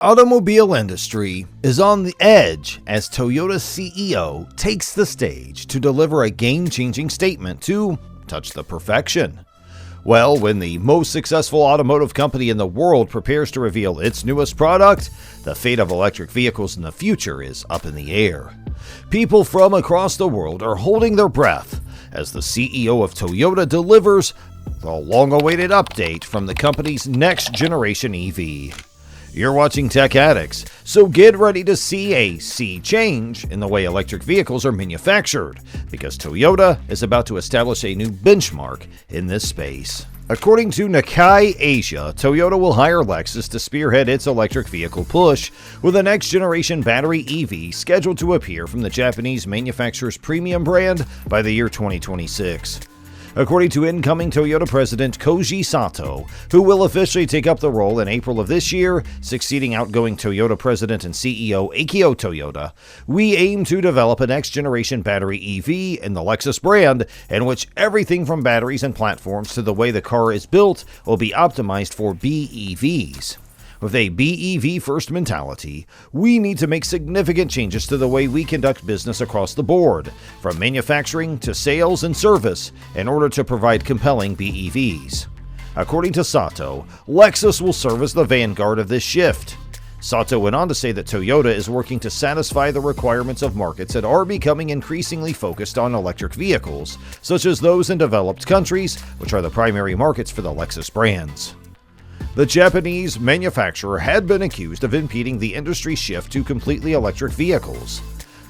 Automobile industry is on the edge as Toyota's CEO takes the stage to deliver a game-changing statement to touch the perfection. Well, when the most successful automotive company in the world prepares to reveal its newest product, the fate of electric vehicles in the future is up in the air. People from across the world are holding their breath as the CEO of Toyota delivers the long-awaited update from the company's next-generation EV. You're watching Tech Addicts, so get ready to see a sea change in the way electric vehicles are manufactured, because Toyota is about to establish a new benchmark in this space. According to Nikkei Asia, Toyota will hire Lexus to spearhead its electric vehicle push, with a next-generation battery EV scheduled to appear from the Japanese manufacturer's premium brand by the year 2026. According to incoming Toyota President Koji Sato, who will officially take up the role in April of this year, succeeding outgoing Toyota President and CEO Akio Toyoda, we aim to develop a next-generation battery EV in the Lexus brand, in which everything from batteries and platforms to the way the car is built will be optimized for BEVs. With a BEV-first mentality, we need to make significant changes to the way we conduct business across the board, from manufacturing to sales and service, in order to provide compelling BEVs. According to Sato, Lexus will serve as the vanguard of this shift. Sato went on to say that Toyota is working to satisfy the requirements of markets that are becoming increasingly focused on electric vehicles, such as those in developed countries, which are the primary markets for the Lexus brands. The Japanese manufacturer had been accused of impeding the industry's shift to completely electric vehicles.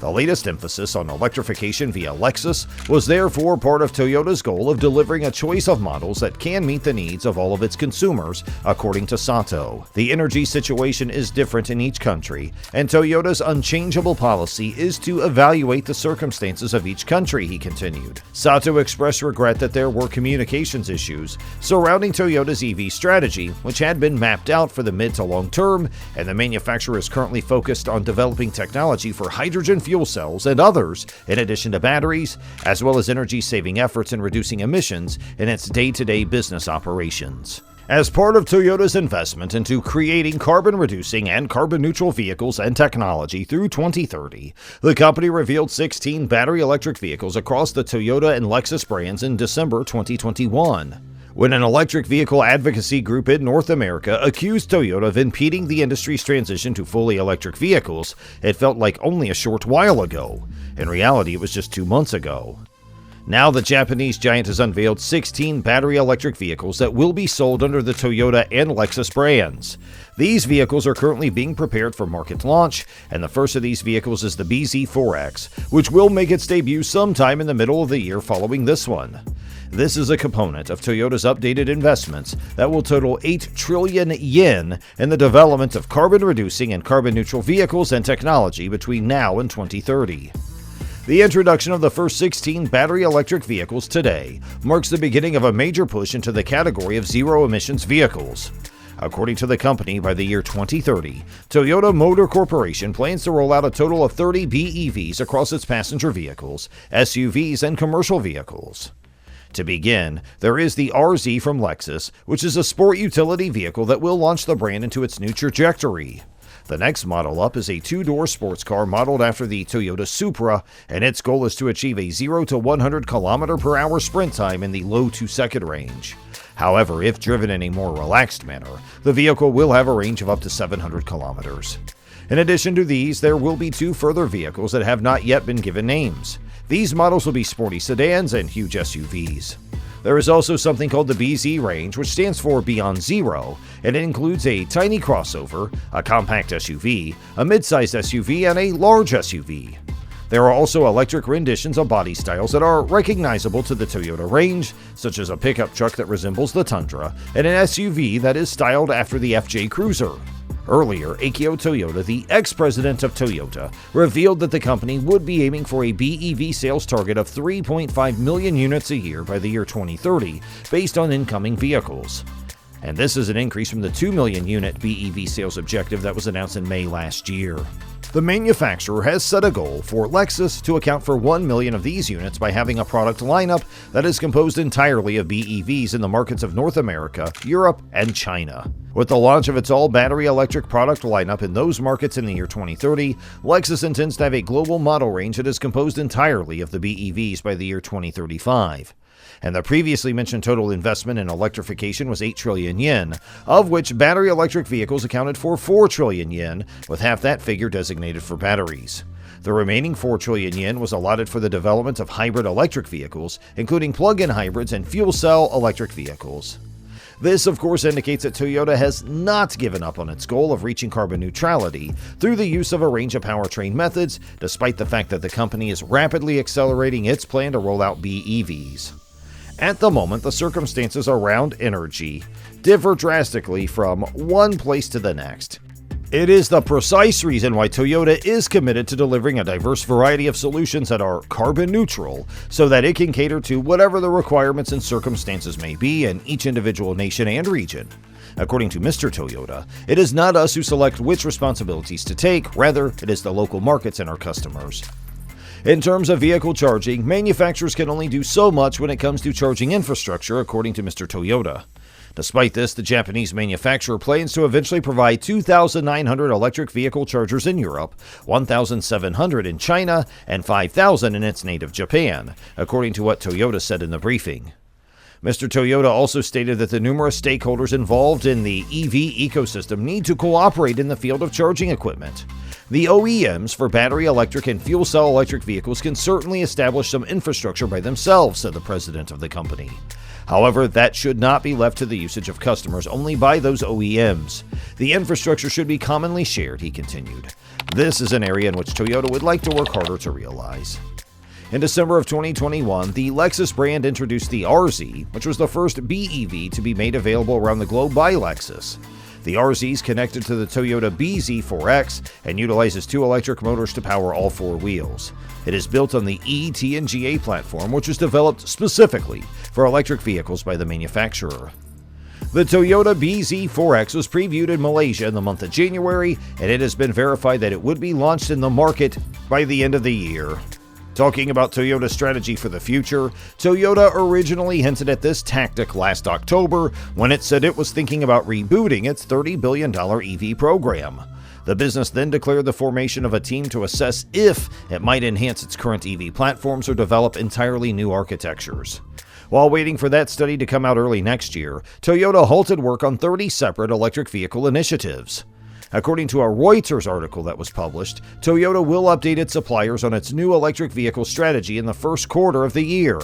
The latest emphasis on electrification via Lexus was therefore part of Toyota's goal of delivering a choice of models that can meet the needs of all of its consumers, according to Sato. The energy situation is different in each country, and Toyota's unchangeable policy is to evaluate the circumstances of each country, he continued. Sato expressed regret that there were communications issues surrounding Toyota's EV strategy, which had been mapped out for the mid to long term, and the manufacturer is currently focused on developing technology for hydrogen fuel cells and others, in addition to batteries, as well as energy-saving efforts in reducing emissions in its day-to-day business operations. As part of Toyota's investment into creating carbon-reducing and carbon-neutral vehicles and technology through 2030, the company revealed 16 battery electric vehicles across the Toyota and Lexus brands in December 2021. When an electric vehicle advocacy group in North America accused Toyota of impeding the industry's transition to fully electric vehicles, it felt like only a short while ago. In reality, it was just 2 months ago. Now the Japanese giant has unveiled 16 battery electric vehicles that will be sold under the Toyota and Lexus brands. These vehicles are currently being prepared for market launch, and the first of these vehicles is the BZ4X, which will make its debut sometime in the middle of the year following this one. This is a component of Toyota's updated investments that will total 8 trillion yen in the development of carbon-reducing and carbon-neutral vehicles and technology between now and 2030. The introduction of the first 16 battery electric vehicles today marks the beginning of a major push into the category of zero-emissions vehicles. According to the company, by the year 2030, Toyota Motor Corporation plans to roll out a total of 30 BEVs across its passenger vehicles, SUVs, and commercial vehicles. To begin, there is the RZ from Lexus, which is a sport utility vehicle that will launch the brand into its new trajectory. The next model up is a two-door sports car modeled after the Toyota Supra, and its goal is to achieve a 0 to 100 km/h sprint time in the low 2-second range. However, if driven in a more relaxed manner, the vehicle will have a range of up to 700 kilometers. In addition to these, there will be 2 further vehicles that have not yet been given names. These models will be sporty sedans and huge SUVs. There is also something called the BZ range, which stands for Beyond Zero, and it includes a tiny crossover, a compact SUV, a mid-sized SUV, and a large SUV. There are also electric renditions of body styles that are recognizable to the Toyota range, such as a pickup truck that resembles the Tundra, and an SUV that is styled after the FJ Cruiser. Earlier, Akio Toyoda, the ex-president of Toyota, revealed that the company would be aiming for a BEV sales target of 3.5 million units a year by the year 2030, based on incoming vehicles. And this is an increase from the 2 million unit BEV sales objective that was announced in May last year. The manufacturer has set a goal for Lexus to account for 1 million of these units by having a product lineup that is composed entirely of BEVs in the markets of North America, Europe, and China. With the launch of its all-battery electric product lineup in those markets in the year 2030, Lexus intends to have a global model range that is composed entirely of the BEVs by the year 2035. And the previously mentioned total investment in electrification was 8 trillion yen, of which battery electric vehicles accounted for 4 trillion yen, with half that figure designated for batteries. The remaining 4 trillion yen was allotted for the development of hybrid electric vehicles, including plug-in hybrids and fuel cell electric vehicles. This, of course, indicates that Toyota has not given up on its goal of reaching carbon neutrality through the use of a range of powertrain methods, despite the fact that the company is rapidly accelerating its plan to roll out BEVs. At the moment, the circumstances around energy differ drastically from one place to the next. It is the precise reason why Toyota is committed to delivering a diverse variety of solutions that are carbon neutral, so that it can cater to whatever the requirements and circumstances may be in each individual nation and region. According to Mr. Toyota, it is not us who select which responsibilities to take, rather, it is the local markets and our customers. In terms of vehicle charging, manufacturers can only do so much when it comes to charging infrastructure, according to Mr. Toyota. Despite this, the Japanese manufacturer plans to eventually provide 2,900 electric vehicle chargers in Europe, 1,700 in China, and 5,000 in its native Japan, according to what Toyota said in the briefing. Mr. Toyota also stated that the numerous stakeholders involved in the EV ecosystem need to cooperate in the field of charging equipment. The OEMs for battery electric and fuel cell electric vehicles can certainly establish some infrastructure by themselves, said the president of the company. However, that should not be left to the usage of customers only by those OEMs. The infrastructure should be commonly shared, he continued. This is an area in which Toyota would like to work harder to realize. In December of 2021, the Lexus brand introduced the RZ, which was the first BEV to be made available around the globe by Lexus. The RZ is connected to the Toyota BZ4X and utilizes 2 electric motors to power all 4 wheels. It is built on the ET&GA platform, which was developed specifically for electric vehicles by the manufacturer. The Toyota BZ4X was previewed in Malaysia in the month of January, and it has been verified that it would be launched in the market by the end of the year. Talking about Toyota's strategy for the future, Toyota originally hinted at this tactic last October when it said it was thinking about rebooting its $30 billion EV program. The business then declared the formation of a team to assess if it might enhance its current EV platforms or develop entirely new architectures. While waiting for that study to come out early next year, Toyota halted work on 30 separate electric vehicle initiatives. According to a Reuters article that was published, Toyota will update its suppliers on its new electric vehicle strategy in the first quarter of the year.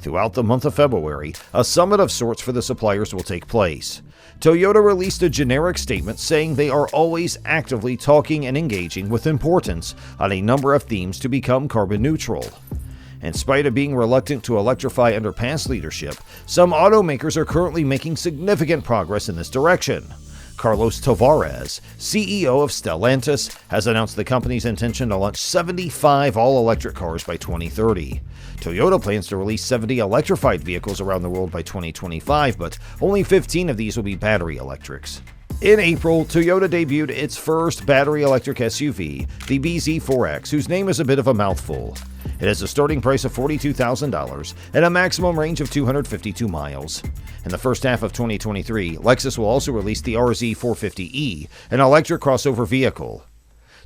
Throughout the month of February, a summit of sorts for the suppliers will take place. Toyota released a generic statement saying they are always actively talking and engaging with importance on a number of themes to become carbon neutral. In spite of being reluctant to electrify under past leadership, some automakers are currently making significant progress in this direction. Carlos Tavares, CEO of Stellantis, has announced the company's intention to launch 75 all-electric cars by 2030. Toyota plans to release 70 electrified vehicles around the world by 2025, but only 15 of these will be battery electrics. In April, Toyota debuted its first battery electric SUV, the BZ4X, whose name is a bit of a mouthful. It has a starting price of $42,000 and a maximum range of 252 miles. In the first half of 2023, Lexus will also release the RZ450e, an electric crossover vehicle.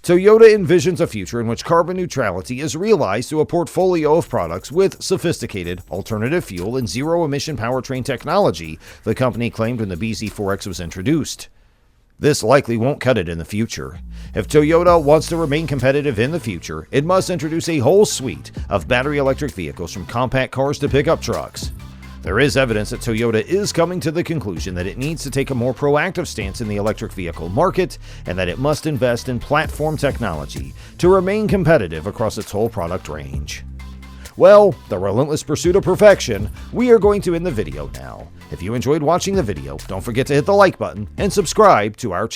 Toyota envisions a future in which carbon neutrality is realized through a portfolio of products with sophisticated alternative fuel and zero-emission powertrain technology, the company claimed when the BZ4X was introduced. This likely won't cut it in the future. If Toyota wants to remain competitive in the future, it must introduce a whole suite of battery electric vehicles from compact cars to pickup trucks. There is evidence that Toyota is coming to the conclusion that it needs to take a more proactive stance in the electric vehicle market and that it must invest in platform technology to remain competitive across its whole product range. Well, the relentless pursuit of perfection, we are going to end the video now. If you enjoyed watching the video, don't forget to hit the like button and subscribe to our channel.